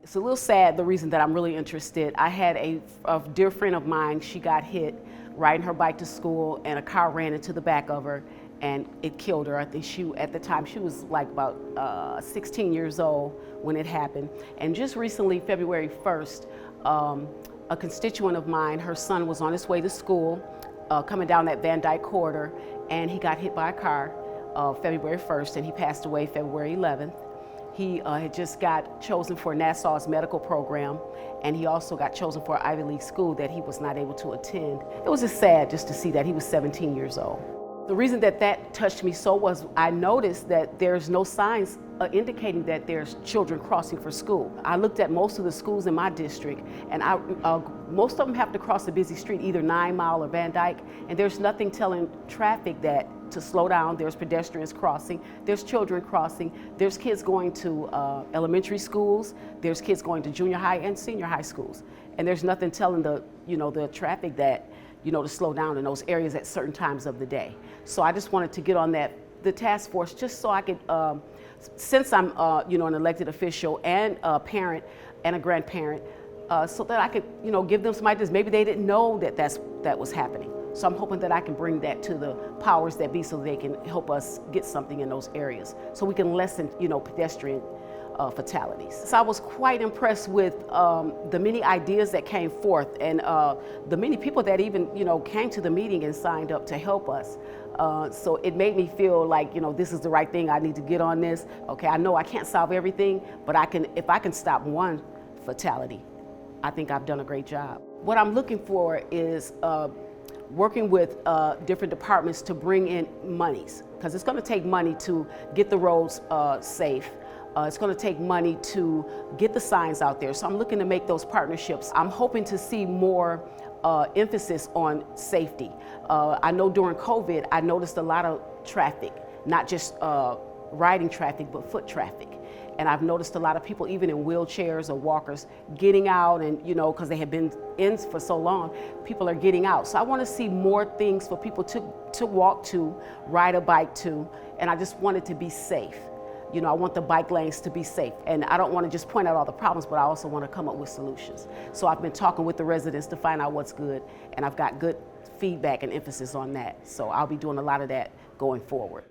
It's a little sad, the reason that I'm really interested. I had a dear friend of mine, she got hit riding her bike to school and a car ran into the back of her and it killed her. I think at the time, she was like about 16 years old when it happened. And just recently, February 1st, a constituent of mine, her son was on his way to school, coming down that Van Dyke corridor, and he got hit by a car February 1st, and he passed away February 11th. He had just got chosen for Nassau's medical program, and he also got chosen for an Ivy League school that he was not able to attend. It was just sad just to see that he was 17 years old. The reason that touched me so was I noticed that there's no signs indicating that there's children crossing for school. I looked at most of the schools in my district, and most of them have to cross a busy street, either 9 Mile or Van Dyke, and there's nothing telling traffic that to slow down. There's pedestrians crossing, there's children crossing, there's kids going to elementary schools, there's kids going to junior high and senior high schools, and there's nothing telling the traffic that to slow down in those areas at certain times of the day. So I just wanted to get on the task force just so I could, since I'm an elected official and a parent and a grandparent, so that I could give them some ideas. Maybe they didn't know that was happening. So I'm hoping that I can bring that to the powers that be so they can help us get something in those areas so we can lessen pedestrian fatalities. So I was quite impressed with the many ideas that came forth and the many people that even came to the meeting and signed up to help us. So it made me feel like this is the right thing. I need to get on this. Okay, I know I can't solve everything, but if I can stop one fatality, I think I've done a great job. What I'm looking for is working with different departments to bring in monies, because it's going to take money to get the roads safe. It's going to take money to get the signs out there. So I'm looking to make those partnerships. I'm hoping to see more emphasis on safety. I know during COVID, I noticed a lot of traffic, not just riding traffic, but foot traffic. And I've noticed a lot of people, even in wheelchairs or walkers, getting out and, because they have been in for so long, people are getting out. So I want to see more things for people to walk to, ride a bike to, and I just want it to be safe. I want the bike lanes to be safe. And I don't want to just point out all the problems, but I also want to come up with solutions. So I've been talking with the residents to find out what's good, and I've got good feedback and emphasis on that. So I'll be doing a lot of that going forward.